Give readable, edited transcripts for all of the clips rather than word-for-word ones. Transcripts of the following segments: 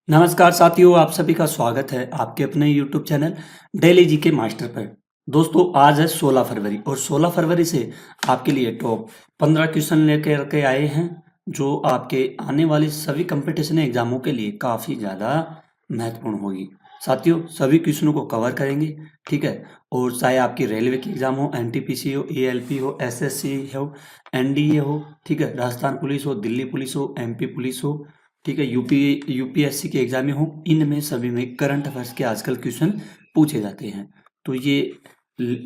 नमस्कार साथियों, आप सभी का स्वागत है आपके अपने YouTube channel daily GK master पर। दोस्तों, आज है 16 फरवरी और 16 फरवरी से आपके लिए टॉप 15 क्वेश्चन लेकर के आए हैं, जो आपके आने वाली सभी कंपटीशन एग्जामों के लिए काफ़ी ज़्यादा महत्वपूर्ण होगी। साथियों, सभी क्वेश्चनों को कवर करेंगे, ठीक है। और चाहे आपकी रेलवे की एग्जाम हो, एनटीपीसी हो, एएलपी हो, एसएससी हो, एनडीए हो, ठीक है, राजस्थान पुलिस हो, दिल्ली पुलिस हो, एमपी पुलिस हो, ठीक है, यूपीएससी के एग्जाम में हो, इनमें सभी में करंट अफेयर्स के आजकल क्वेश्चन पूछे जाते हैं। तो ये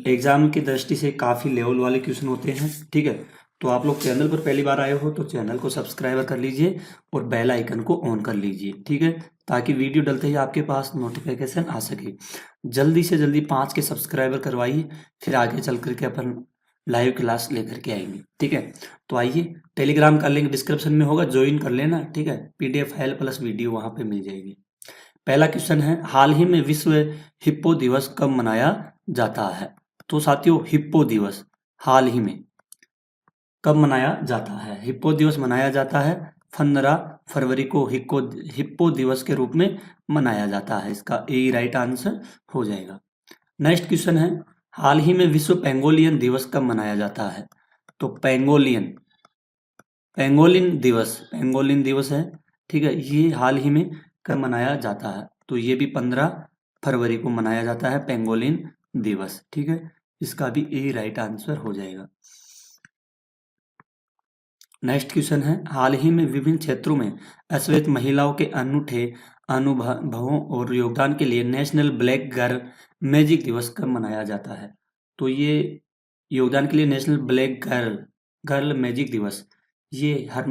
एग्जाम की दृष्टि से काफ़ी लेवल वाले क्वेश्चन होते हैं, ठीक है। तो आप लोग चैनल पर पहली बार आए हो तो चैनल को सब्सक्राइब कर लीजिए और बेल आइकन को ऑन कर लीजिए, ठीक है, ताकि वीडियो डलते ही आपके पास नोटिफिकेशन आ सके। जल्दी से जल्दी 5 के सब्सक्राइबर करवाइए, फिर आगे चल करके अपन लाइव क्लास लेकर के आएंगे, ठीक है। तो आइए, टेलीग्राम का लिंक डिस्क्रिप्शन में होगा, ज्वाइन कर लेना, ठीक है। पीडीएफ फाइल प्लस वीडियो वहां पे मिल जाएगी। पहला क्वेश्चन है, हाल ही में विश्व हिप्पो दिवस कब मनाया जाता है? तो साथियों, हिप्पो दिवस हाल ही में कब मनाया जाता है? हिप्पो दिवस मनाया जाता है 15 फरवरी को हिप्पो दिवस के रूप में मनाया जाता है। इसका ए राइट आंसर हो जाएगा। नेक्स्ट क्वेश्चन है, हाल ही में विश्व पेंगोलियन दिवस कब मनाया जाता है? तो पेंगोलिन दिवस है, ठीक है। ये हाल ही में कब मनाया जाता है? तो ये भी 15 फरवरी को मनाया जाता है पेंगोलिन दिवस, ठीक है। इसका भी ए राइट आंसर हो जाएगा। नेक्स्ट क्वेश्चन है, हाल ही में विभिन्न क्षेत्रों में अश्वेत महिलाओं के अनूठे अनुभवों और योगदान के लिए नेशनल ब्लैक गर्ल मैजिक दिवस कब मनाया जाता है? तो ये योगदान के लिए नेशनल ब्लैक गर्ल मैजिक दिवस ये हर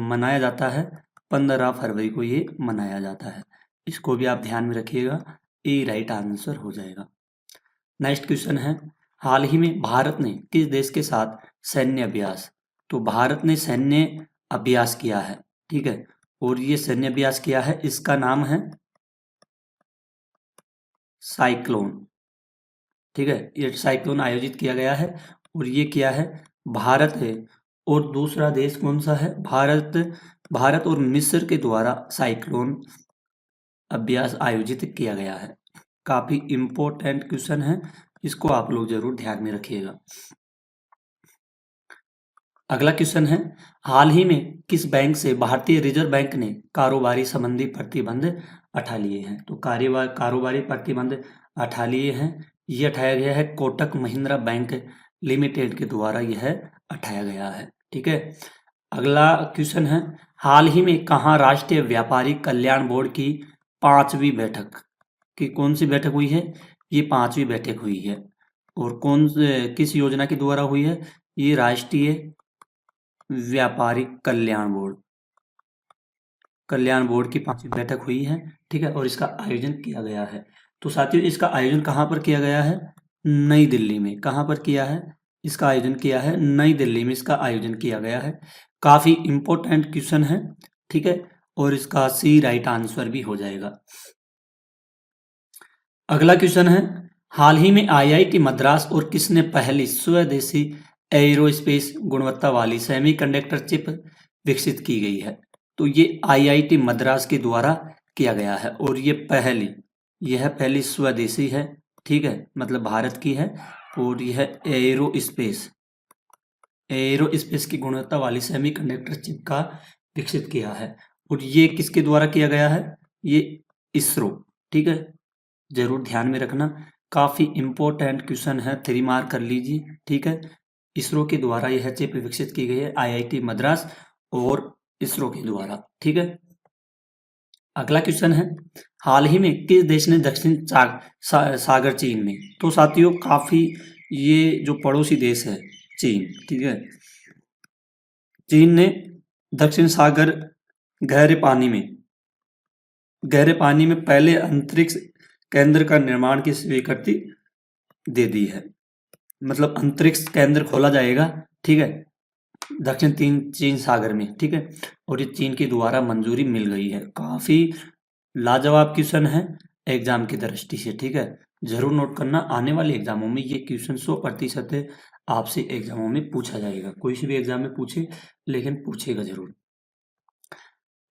मनाया जाता है 15 फरवरी को ये मनाया जाता है। इसको भी आप ध्यान में रखिएगा, ए राइट आंसर हो जाएगा। नेक्स्ट क्वेश्चन है, हाल ही में भारत ने किस देश के साथ सैन्य अभ्यास? तो भारत ने सैन्य अभ्यास किया है, ठीक है। और ये सैन्य अभ्यास किया है, इसका नाम है साइक्लोन, ठीक है। ये साइक्लोन आयोजित किया गया है और ये किया है भारत है। और दूसरा देश कौन सा है? भारत और मिस्र के द्वारा साइक्लोन अभ्यास आयोजित किया गया है। काफी इंपॉर्टेंट क्वेश्चन है, इसको आप लोग जरूर ध्यान में रखिएगा। अगला क्वेश्चन है, हाल ही में किस बैंक से भारतीय रिजर्व बैंक ने कारोबारी संबंधी प्रतिबंध उठा लिए हैं? तो कारोबारी प्रतिबंध उठा लिए हैं, ये उठाया गया है कोटक महिंद्रा बैंक लिमिटेड के द्वारा यह उठाया गया है, ठीक है। अगला क्वेश्चन है, हाल ही में कहाँ राष्ट्रीय व्यापारी कल्याण बोर्ड की 5वीं बैठक की कौन सी बैठक हुई है? ये 5वीं बैठक हुई है। और किस योजना के द्वारा हुई है? ये राष्ट्रीय व्यापारी कल्याण बोर्ड की 5वीं बैठक हुई है, ठीक है। और इसका आयोजन किया गया है। तो साथियों, इसका आयोजन कहाँ पर किया गया है? नई दिल्ली में। कहाँ पर किया है? इसका आयोजन किया है नई दिल्ली में, इसका आयोजन किया गया है। काफी इंपॉर्टेंट क्वेश्चन है, ठीक है। और इसका सी राइट आंसर भी हो जाएगा। अगला क्वेश्चन है, हाल ही में आईआईटी मद्रास और किसने पहली स्वदेशी एयरोस्पेस गुणवत्ता वाली सेमीकंडक्टर चिप विकसित की गई है? तो ये आईआईटी मद्रास के द्वारा किया गया है और यह पहली स्वदेशी है, ठीक है, मतलब भारत की है। और यह एयरोस्पेस की गुणवत्ता वाली सेमीकंडक्टर चिप का विकसित किया है। और ये किसके द्वारा किया गया है? ये इसरो, ठीक है, जरूर ध्यान में रखना। काफी इंपॉर्टेंट क्वेश्चन है, 3 मार्क कर लीजिए, ठीक है। इसरो के द्वारा यह चिप विकसित की गई है, आईआईटी मद्रास और इसरो के द्वारा, ठीक है। अगला क्वेश्चन है, हाल ही में किस देश ने दक्षिण सागर चीन में? तो साथियों, काफी ये जो पड़ोसी देश है चीन, ठीक है, चीन ने दक्षिण सागर गहरे पानी में पहले अंतरिक्ष केंद्र का निर्माण की स्वीकृति दे दी है। मतलब अंतरिक्ष केंद्र खोला जाएगा, ठीक है, दक्षिण चीन सागर में, ठीक है। और ये चीन के द्वारा मंजूरी मिल गई है। काफी लाजवाब क्वेश्चन है एग्जाम की दृष्टि से, ठीक है। जरूर नोट करना, आने वाले एग्जामों में ये क्वेश्चन 100% आपसे एग्जामों में पूछा जाएगा। कोई से भी एग्जाम में पूछे, लेकिन पूछेगा जरूर।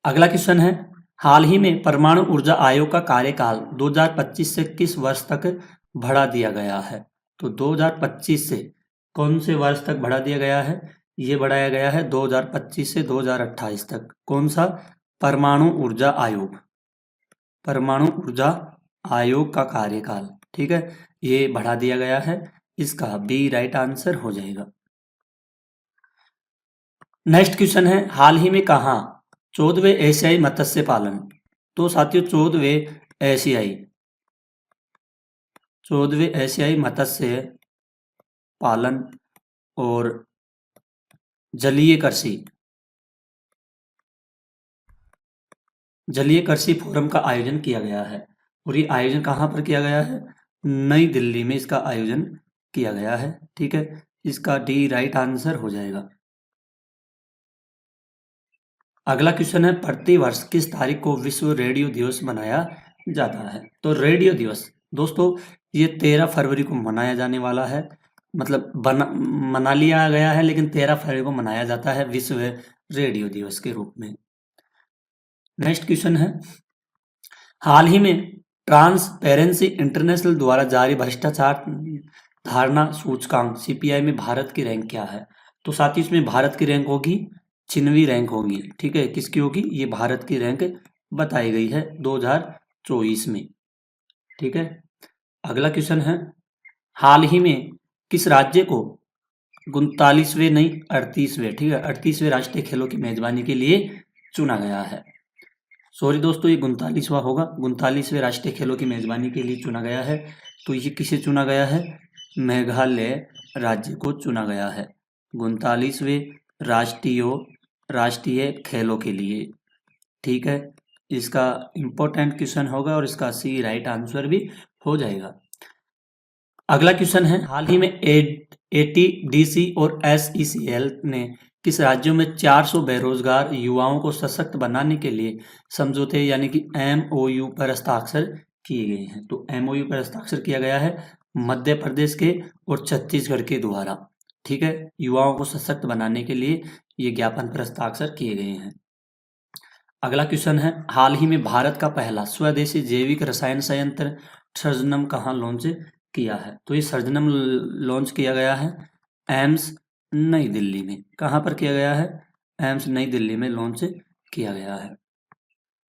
अगला क्वेश्चन है, हाल ही में परमाणु ऊर्जा आयोग का कार्यकाल 2025 से किस वर्ष तक बढ़ा दिया गया है? तो 2025 से कौन से वर्ष तक बढ़ा दिया गया है? ये बढ़ाया गया है 2025 से 2028 तक। कौन सा? परमाणु ऊर्जा आयोग, परमाणु ऊर्जा आयोग का कार्यकाल, ठीक है, ये बढ़ा दिया गया है। इसका बी राइट आंसर हो जाएगा। नेक्स्ट क्वेश्चन है, हाल ही में कहा 14वें एशियाई मत्स्य पालन? तो साथियों 14वें एशियाई मत्स्य पालन और जलीय कृषि फोरम का आयोजन किया गया है। और ये आयोजन कहाँ पर किया गया है? नई दिल्ली में इसका आयोजन किया गया है, ठीक है। इसका डी राइट आंसर हो जाएगा। अगला क्वेश्चन है, प्रतिवर्ष किस तारीख को विश्व रेडियो दिवस मनाया जाता है? तो रेडियो दिवस दोस्तों ये 13 फरवरी को मनाया जाने वाला है, मतलब मना लिया गया है, लेकिन 13 फरवरी को मनाया जाता है विश्व रेडियो दिवस के रूप में। नेक्स्ट क्वेश्चन है, हाल ही में ट्रांसपेरेंसी इंटरनेशनल द्वारा जारी भ्रष्टाचार धारणा सूचकांक सीपीआई में भारत की रैंक क्या है? तो साथ ही इसमें भारत की रैंक होगी 6वीं रैंक होगी, ठीक है। किसकी होगी? ये भारत की रैंक बताई गई है 2024 में, ठीक है। अगला क्वेश्चन है, हाल ही में किस राज्य को 39वें नहीं 38वें, ठीक है, 38वें राष्ट्रीय खेलों की मेजबानी के लिए चुना गया है? सॉरी दोस्तों, ये 39वां होगा, 39वें राष्ट्रीय खेलों की मेजबानी के लिए चुना गया है। तो ये किसे चुना गया है? मेघालय राज्य को चुना गया है 39वें राष्ट्रीय खेलों के लिए, ठीक है। इसका इंपॉर्टेंट क्वेश्चन होगा और इसका सी राइट आंसर भी हो जाएगा। अगला क्वेश्चन है, हाल ही में एटीडीसी और एसईसीएल ने किस राज्यों में 400 बेरोजगार युवाओं को सशक्त बनाने के लिए समझौते यानी कि एमओयू पर हस्ताक्षर किए गए हैं? तो एमओयू पर हस्ताक्षर किया गया है मध्य प्रदेश के और छत्तीसगढ़ के द्वारा, ठीक है। युवाओं को सशक्त बनाने के लिए ये ज्ञापन पर हस्ताक्षर किए गए हैं। अगला क्वेश्चन है, हाल ही में भारत का पहला स्वदेशी जैविक रसायन संयंत्र सर्जनम कहाँ लॉन्च किया है? तो ये सर्जनम लॉन्च किया गया है एम्स नई दिल्ली में। कहाँ पर किया गया है? एम्स नई दिल्ली में लॉन्च किया गया है।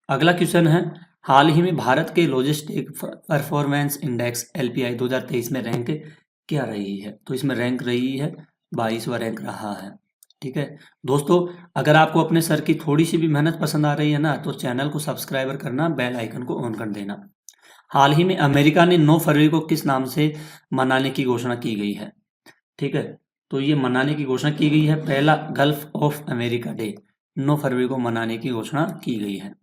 अगला क्वेश्चन है, हाल ही में भारत के लॉजिस्टिक परफॉर्मेंस इंडेक्स एलपीआई 2023 में रैंक क्या रही है? तो इसमें रैंक रही है 22वां रैंक रहा है, ठीक है। दोस्तों अगर आपको अपने सर की थोड़ी सी भी मेहनत पसंद आ रही है ना, तो चैनल को सब्सक्राइबर करना, बेल आइकन को ऑन कर देना। हाल ही में अमेरिका ने 9 फरवरी को किस नाम से मनाने की घोषणा की गई है? ठीक है, तो ये मनाने की घोषणा की गई है, पहला गल्फ ऑफ अमेरिका डे 9 फरवरी को मनाने की घोषणा की गई है।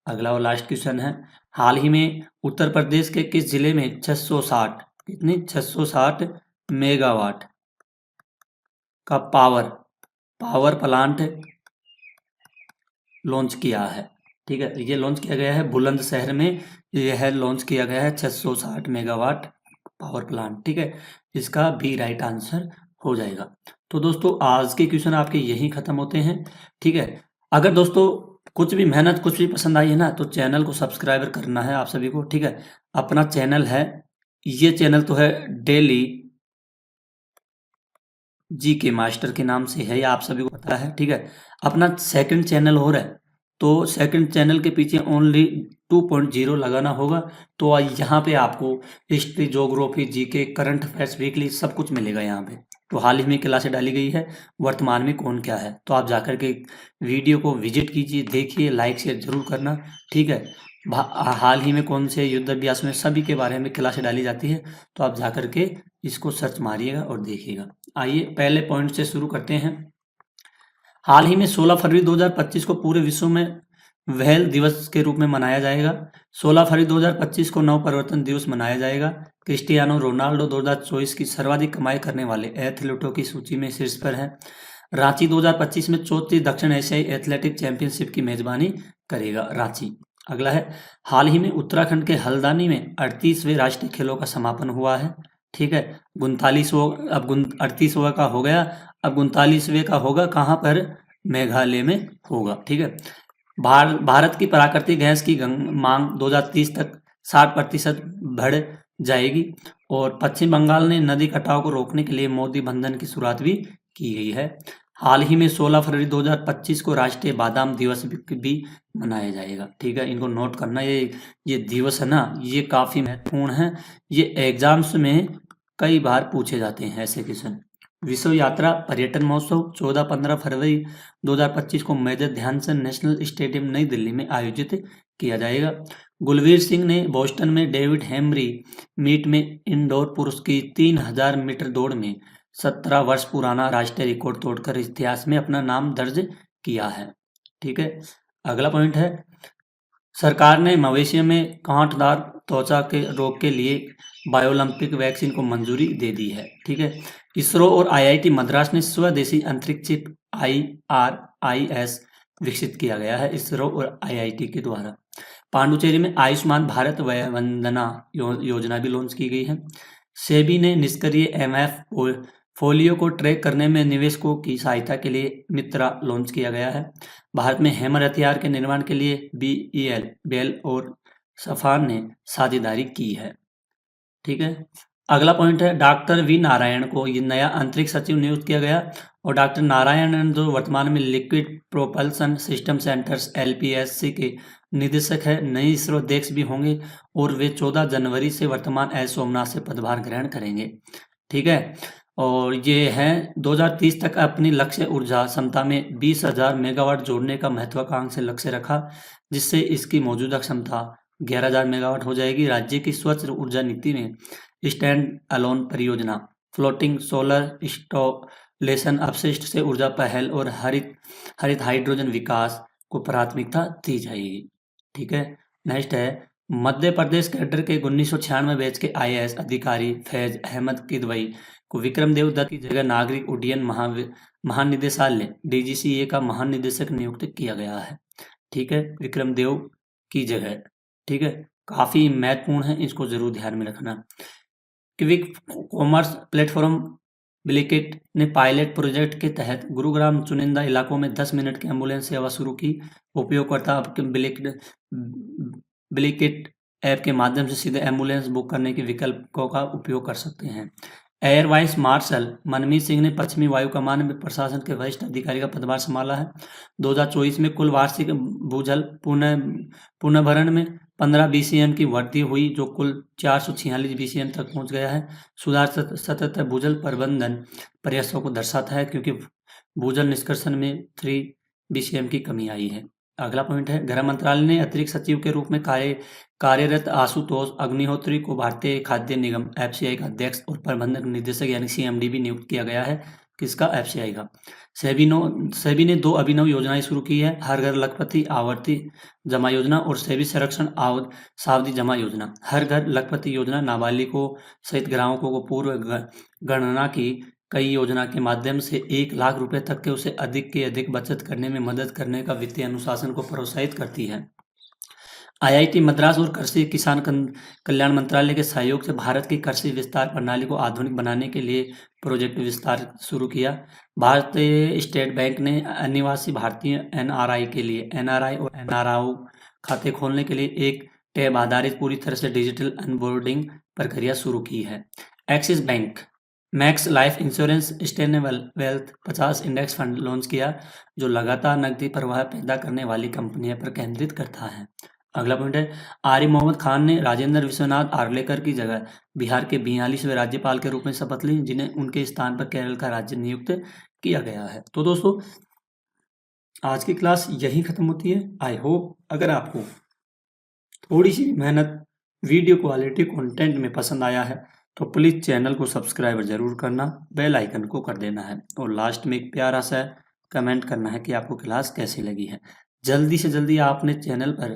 अगला और लास्ट क्वेश्चन है, हाल ही में उत्तर प्रदेश के किस जिले में 660 मेगावाट का पावर प्लांट लॉन्च किया है? ठीक है, ये लॉन्च किया गया है बुलंदशहर में, यह लॉन्च किया गया है 660 मेगावाट पावर प्लांट, ठीक है। इसका बी राइट आंसर हो जाएगा। तो दोस्तों आज के क्वेश्चन आपके यही खत्म होते हैं, ठीक है। अगर दोस्तों कुछ भी मेहनत कुछ भी पसंद आई है ना, तो चैनल को सब्सक्राइबर करना है आप सभी को, ठीक है। अपना चैनल है, ये चैनल तो है डेली जीके मास्टर के नाम से है, या आप सभी को पता है, ठीक है। अपना सेकंड चैनल हो रहा है, तो सेकंड चैनल के पीछे ओनली 2.0 लगाना होगा। तो यहाँ पे आपको history, geography, GK, current affairs, weekly सब कुछ मिलेगा यहाँ पे। तो हाल ही में क्लासें डाली गई है, वर्तमान में कौन क्या है, तो आप जाकर के वीडियो को विजिट कीजिए, देखिए, लाइक शेयर जरूर करना, ठीक है। हाल ही में कौन से युद्ध अभ्यास में सभी के बारे में क्लासें डाली जाती है, तो आप जाकर के इसको सर्च मारिएगा और देखिएगा। आइए पहले पॉइंट से शुरू करते हैं। हाल ही में 16 फरवरी 2025 को पूरे विश्व में व्हेल दिवस के रूप में मनाया जाएगा। 16 फरवरी 2025 को नव परिवर्तन दिवस मनाया जाएगा। क्रिस्टियानो रोनाल्डो 2024 की सर्वाधिक कमाई करने वाले एथलीटों की सूची में शीर्ष पर है। रांची 2025 में चौथी दक्षिण एशियाई एथलेटिक चैंपियनशिप की मेजबानी करेगा रांची। अगला है, हाल ही में उत्तराखंड के हल्द्वानी में 38वें राष्ट्रीय खेलों का समापन हुआ है, ठीक है। 38वां का हो गया, अब 39वें का होगा, कहाँ पर? मेघालय में होगा, ठीक है। भारत की प्राकृतिक गैस की मांग 2030 तक 60% बढ़ जाएगी। और पश्चिम बंगाल ने नदी कटाव को रोकने के लिए मोदी बंधन की शुरुआत भी की गई है। हाल ही में 16 फरवरी 2025 को राष्ट्रीय बादाम दिवस भी मनाया जाएगा। ठीक है, इनको नोट करना। ये दिवस है ना, ये काफी महत्वपूर्ण है। ये एग्जाम्स में कई बार पूछे जाते हैं ऐसे क्वेश्चन। विश्व यात्रा पर्यटन महोत्सव 14-15 फरवरी 2025 को मेजर ध्यानचंद नेशनल स्टेडियम नई दिल्ली में आयोजित किया जाएगा। गुलवीर सिंह ने बोस्टन में डेविड हेमरी मीट में इंडोर पुरुष की 3000 मीटर दौड़ में 17 वर्ष पुराना राष्ट्रीय रिकॉर्ड तोड़कर इतिहास में अपना नाम दर्ज किया है। ठीक है, अगला पॉइंट है, सरकार ने मवेशियों में कांटदार त्वचा के रोग के लिए बायोलंपिक वैक्सीन को मंजूरी दे दी है। ठीक है, इसरो और आईआईटी मद्रास ने स्वदेशी अंतरिक्ष चिप IRIS विकसित किया गया है, इसरो और आईआईटी के द्वारा। पांडुचेरी में आयुष्मान भारत वंदना योजना भी लॉन्च की गई है। सेबी ने निष्क्रिय MF पोलियो को ट्रैक करने में निवेशकों की सहायता के लिए मित्रा लॉन्च किया गया है। भारत में हैमर हथियार के निर्माण के लिए BEL और सफान ने साझेदारी की है। ठीक है, अगला पॉइंट है, डॉक्टर वी नारायण को ये नया अंतरिक्ष सचिव नियुक्त किया गया। और डॉक्टर नारायणन जो वर्तमान में liquid propulsion system centres LPSC के निदेशक है, नई इसरो अध्यक्ष भी होंगे और वे 14 जनवरी से वर्तमान एस सोमनाथ से पदभार ग्रहण करेंगे। ठीक है, और ये हैं 2030 तक अपनी लक्ष्य ऊर्जा क्षमता में 20,000 मेगावाट जोड़ने का महत्वाकांक्षी लक्ष्य रखा, जिससे इसकी मौजूदा क्षमता 11,000 मेगावाट हो जाएगी। राज्य की स्वच्छ ऊर्जा नीति में स्टैंड अलोन परियोजना, फ्लोटिंग सोलर इंस्टॉलेशन, अपशिष्ट से ऊर्जा पहल और हरित हाइड्रोजन विकास को प्राथमिकता दी जाएगी। ठीक है, नेक्स्ट है, मध्य प्रदेश कैडर के 1996 बैच के IAS अधिकारी फैज अहमद किदवई को विक्रम देव दत्त की जगह नागरिक उड्डयन महानिदेशालय DGCA का महानिदेशक नियुक्त किया गया है। ठीक है, विक्रम देव की जगह। ठीक है, काफी महत्वपूर्ण है, इसको जरूर ध्यान में रखना। क्विक कॉमर्स प्लेटफॉर्म ब्लिंकिट ने पायलट प्रोजेक्ट के तहत गुरुग्राम चुनिंदा इलाकों में 10 मिनट की एम्बुलेंस सेवा शुरू की। उपयोगकर्ता अब ब्लिंकिट ऐप के माध्यम से सीधे एम्बुलेंस बुक करने के विकल्पों का उपयोग कर सकते हैं। एयर वाइस मार्शल मनमीत सिंह ने पश्चिमी वायु कमान में प्रशासन के वरिष्ठ अधिकारी का पदभार संभाला है। 2024 में कुल वार्षिक भूजल पुनर्भरण में 15 BCM की वृद्धि हुई, जो कुल 446 BCM तक पहुंच गया है। सुधार सतत भूजल प्रबंधन प्रयासों को दर्शाता है, क्योंकि भूजल निष्कर्षण में 3 BCM की कमी आई है। अगला पॉइंट है, गृह मंत्रालय ने अतिरिक्त सचिव के रूप में कार्यरत आशुतोष अग्निहोत्री को भारतीय खाद्य निगम FCI का अध्यक्ष और प्रबंधक निदेशक यानी CMD भी नियुक्त किया गया है। किसका? FCI का। सेबी ने 2 अभिनव योजनाएं शुरू की है, हर घर लखपति आवर्ती जमा योजना और सेबी संरक्षण सावधि जमा योजना। हर घर लखपति योजना नाबालिगों सहित ग्राहकों को पूर्व गणना की कई योजना के माध्यम से 1 लाख रुपए तक के उसे अधिक के अधिक बचत करने में मदद करने का वित्तीय अनुशासन को प्रोत्साहित करती है। IIT मद्रास और कृषि किसान कल्याण मंत्रालय के सहयोग से भारत की कृषि विस्तार प्रणाली को आधुनिक बनाने के लिए प्रोजेक्ट विस्तार शुरू किया। भारतीय स्टेट बैंक ने अनिवासी भारतीय NRI के लिए NRI और NRO खाते खोलने के लिए एक टैब आधारित पूरी तरह से डिजिटल ऑनबोर्डिंग प्रक्रिया शुरू की है। Axis bank max life insurance sustainable wealth 50 index fund launch किया, जो लगातार नकदी प्रवाह पैदा करने वाली कंपनियों पर केंद्रित करता है। अगला पॉइंट है, आरिफ मोहम्मद खान ने राजेंद्र विश्वनाथ आर्लेकर की जगह बिहार के 42वें राज्यपाल के रूप में शपथ ली, जिन्हें उनके स्थान पर केरल का राज्य नियुक्त किया गया है। तो दोस्तों, आज की क्लास यही खत्म होती है। आई होप अगर आपको थोड़ी सी मेहनत वीडियो क्वालिटी कंटेंट में पसंद आया है तो प्लीज चैनल को सब्सक्राइब जरूर करना, बेल आइकन को कर देना है और लास्ट में एक प्यारा सा कमेंट करना है कि आपको क्लास कैसी लगी है। जल्दी से जल्दी आपने चैनल पर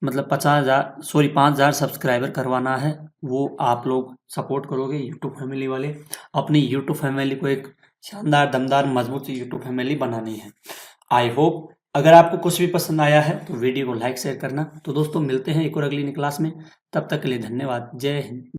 5,000 सब्सक्राइबर करवाना है। वो आप लोग सपोर्ट करोगे यूट्यूब फैमिली वाले। अपनी यूट्यूब फैमिली को एक शानदार दमदार मजबूत यूट्यूब फैमिली बनानी है। आई होप अगर आपको कुछ भी पसंद आया है तो वीडियो को लाइक शेयर करना। तो दोस्तों, मिलते हैं एक और अगली क्लास में। तब तक के लिए धन्यवाद। जय हिंद।